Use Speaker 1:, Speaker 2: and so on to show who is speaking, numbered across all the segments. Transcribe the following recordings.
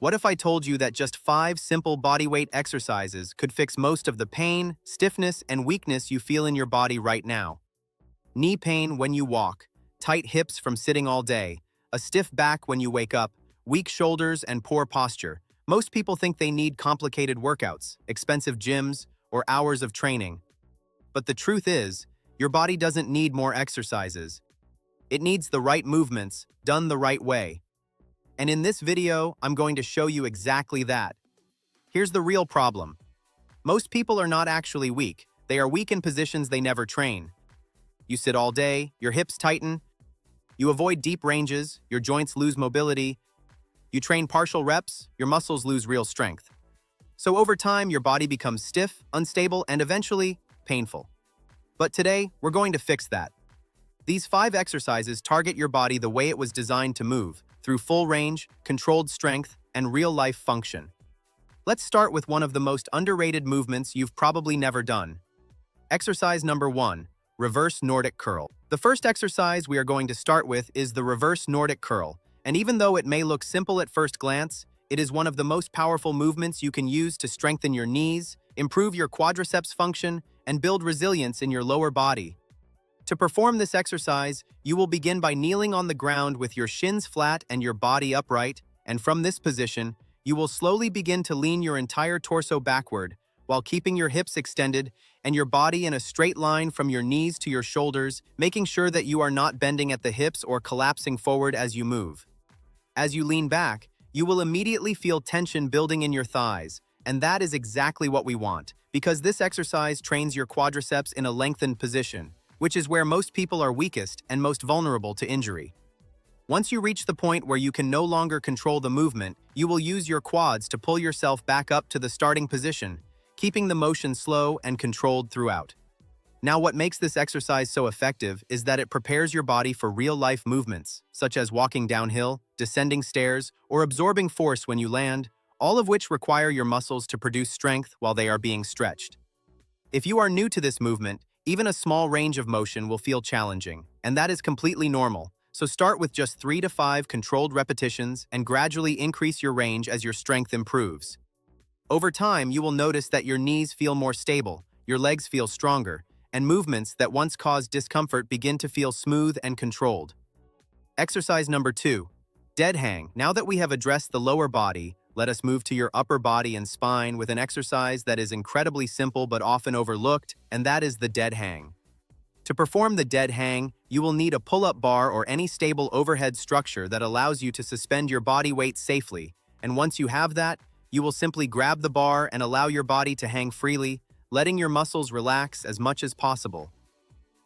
Speaker 1: What if I told you that just 5 simple bodyweight exercises could fix most of the pain, stiffness, and weakness you feel in your body right now? Knee pain when you walk, tight hips from sitting all day, a stiff back when you wake up, weak shoulders, and poor posture. Most people think they need complicated workouts, expensive gyms, or hours of training. But the truth is, your body doesn't need more exercises. It needs the right movements, done the right way. And in this video, I'm going to show you exactly that. Here's the real problem. Most people are not actually weak. They are weak in positions they never train. You sit all day, your hips tighten, you avoid deep ranges, your joints lose mobility, you train partial reps, your muscles lose real strength. So over time, your body becomes stiff, unstable, and eventually, painful. But today, we're going to fix that. These 5 exercises target your body the way it was designed to move, through full range, controlled strength, and real-life function. Let's start with one of the most underrated movements you've probably never done. Exercise number 1, reverse Nordic curl. The first exercise we are going to start with is the reverse Nordic curl, and even though it may look simple at first glance, it is one of the most powerful movements you can use to strengthen your knees, improve your quadriceps function, and build resilience in your lower body. To perform this exercise, you will begin by kneeling on the ground with your shins flat and your body upright, and from this position, you will slowly begin to lean your entire torso backward, while keeping your hips extended and your body in a straight line from your knees to your shoulders, making sure that you are not bending at the hips or collapsing forward as you move. As you lean back, you will immediately feel tension building in your thighs, and that is exactly what we want, because this exercise trains your quadriceps in a lengthened position, which is where most people are weakest and most vulnerable to injury. Once you reach the point where you can no longer control the movement, you will use your quads to pull yourself back up to the starting position, keeping the motion slow and controlled throughout. Now, what makes this exercise so effective is that it prepares your body for real-life movements, such as walking downhill, descending stairs, or absorbing force when you land, all of which require your muscles to produce strength while they are being stretched. If you are new to this movement, even a small range of motion will feel challenging, and that is completely normal. So start with just 3 to 5 controlled repetitions and gradually increase your range as your strength improves. Over time, you will notice that your knees feel more stable, your legs feel stronger, and movements that once caused discomfort begin to feel smooth and controlled. Exercise number 2, dead hang. Now that we have addressed the lower body, let us move to your upper body and spine with an exercise that is incredibly simple but often overlooked, and that is the dead hang. To perform the dead hang, you will need a pull-up bar or any stable overhead structure that allows you to suspend your body weight safely, and once you have that, you will simply grab the bar and allow your body to hang freely, letting your muscles relax as much as possible.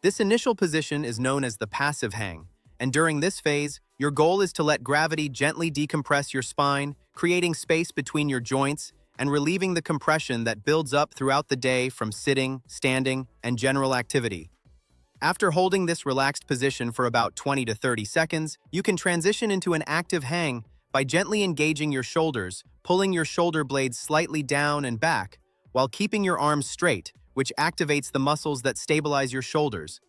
Speaker 1: This initial position is known as the passive hang, and during this phase, your goal is to let gravity gently decompress your spine, creating space between your joints and relieving the compression that builds up throughout the day from sitting, standing, and general activity. After holding this relaxed position for about 20 to 30 seconds, you can transition into an active hang by gently engaging your shoulders, pulling your shoulder blades slightly down and back, while keeping your arms straight, which activates the muscles that stabilize your shoulders.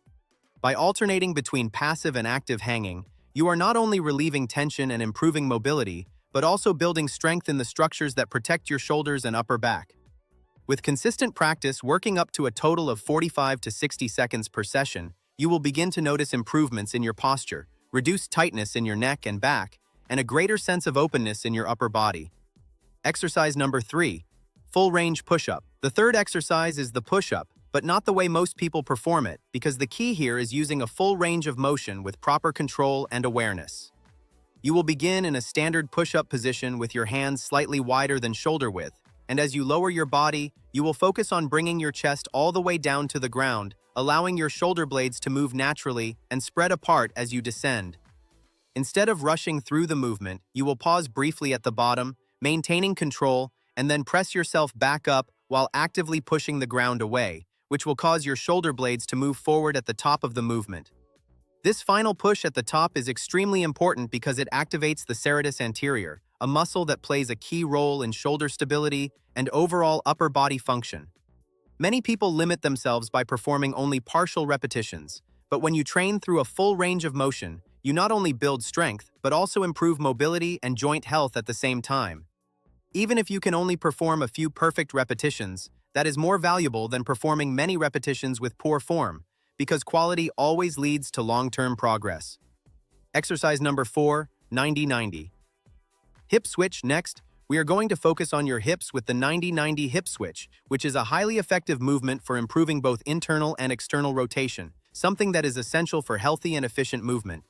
Speaker 1: By alternating between passive and active hanging, you are not only relieving tension and improving mobility, but also building strength in the structures that protect your shoulders and upper back. With consistent practice working up to a total of 45 to 60 seconds per session, you will begin to notice improvements in your posture, reduced tightness in your neck and back, and a greater sense of openness in your upper body. Exercise number 3, full range push-up. The third exercise is the push-up, but not the way most people perform it, because the key here is using a full range of motion with proper control and awareness. You will begin in a standard push-up position with your hands slightly wider than shoulder width, and as you lower your body, you will focus on bringing your chest all the way down to the ground, allowing your shoulder blades to move naturally and spread apart as you descend. Instead of rushing through the movement, you will pause briefly at the bottom, maintaining control, and then press yourself back up while actively pushing the ground away, which will cause your shoulder blades to move forward at the top of the movement. This final push at the top is extremely important because it activates the serratus anterior, a muscle that plays a key role in shoulder stability and overall upper body function. Many people limit themselves by performing only partial repetitions, but when you train through a full range of motion, you not only build strength, but also improve mobility and joint health at the same time. Even if you can only perform a few perfect repetitions, that is more valuable than performing many repetitions with poor form, because quality always leads to long-term progress. Exercise number 4, 90-90. Hip switch. Next, we are going to focus on your hips with the 90-90 hip switch, which is a highly effective movement for improving both internal and external rotation, something that is essential for healthy and efficient movement.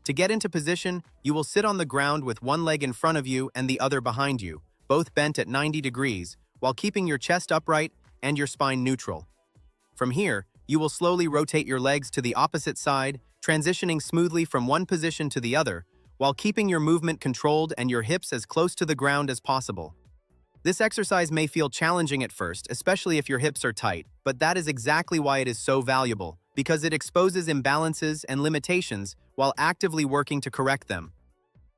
Speaker 1: To get into position, you will sit on the ground with one leg in front of you and the other behind you, both bent at 90 degrees, while keeping your chest upright and your spine neutral. From here, you will slowly rotate your legs to the opposite side, transitioning smoothly from one position to the other, while keeping your movement controlled and your hips as close to the ground as possible. This exercise may feel challenging at first, especially if your hips are tight, but that is exactly why it is so valuable, because it exposes imbalances and limitations while actively working to correct them.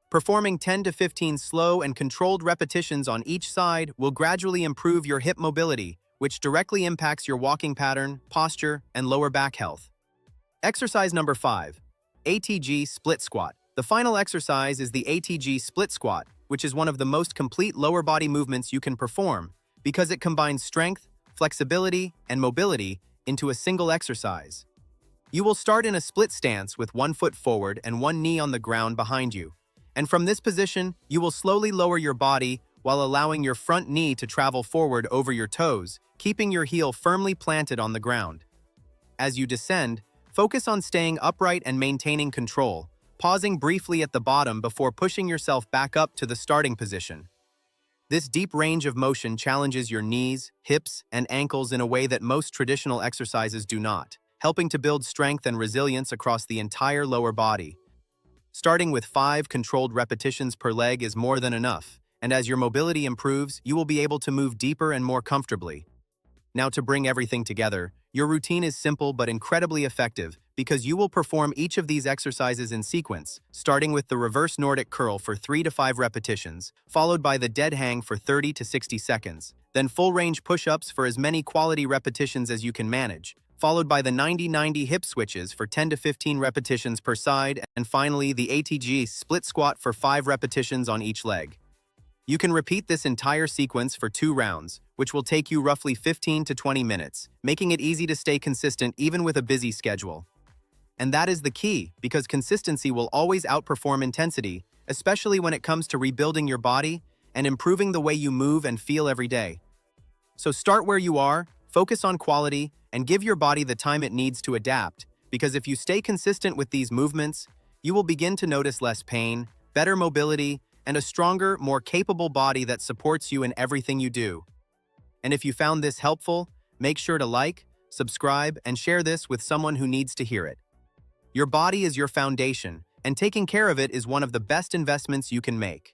Speaker 1: Performing 10 to 15 slow and controlled repetitions on each side will gradually improve your hip mobility, which directly impacts your walking pattern, posture, and lower back health. Exercise number 5, ATG split squat. The final exercise is the ATG split squat, which is one of the most complete lower body movements you can perform because it combines strength, flexibility, and mobility into a single exercise. You will start in a split stance with one foot forward and one knee on the ground behind you. And from this position, you will slowly lower your body while allowing your front knee to travel forward over your toes, keeping your heel firmly planted on the ground. As you descend, focus on staying upright and maintaining control, pausing briefly at the bottom before pushing yourself back up to the starting position. This deep range of motion challenges your knees, hips, and ankles in a way that most traditional exercises do not, helping to build strength and resilience across the entire lower body. Starting with 5 controlled repetitions per leg is more than enough, and as your mobility improves, you will be able to move deeper and more comfortably. Now, to bring everything together, your routine is simple but incredibly effective because you will perform each of these exercises in sequence, starting with the reverse Nordic curl for 3 to 5 repetitions, followed by the dead hang for 30 to 60 seconds, then full range push-ups for as many quality repetitions as you can manage, followed by the 90-90 hip switches for 10 to 15 repetitions per side, and finally the ATG split squat for 5 repetitions on each leg. You can repeat this entire sequence for 2 rounds, which will take you roughly 15 to 20 minutes, making it easy to stay consistent even with a busy schedule. And that is the key, because consistency will always outperform intensity, especially when it comes to rebuilding your body and improving the way you move and feel every day. So start where you are, focus on quality, and give your body the time it needs to adapt, because if you stay consistent with these movements, you will begin to notice less pain, better mobility, and a stronger, more capable body that supports you in everything you do. And if you found this helpful, make sure to like, subscribe, and share this with someone who needs to hear it. Your body is your foundation, and taking care of it is one of the best investments you can make.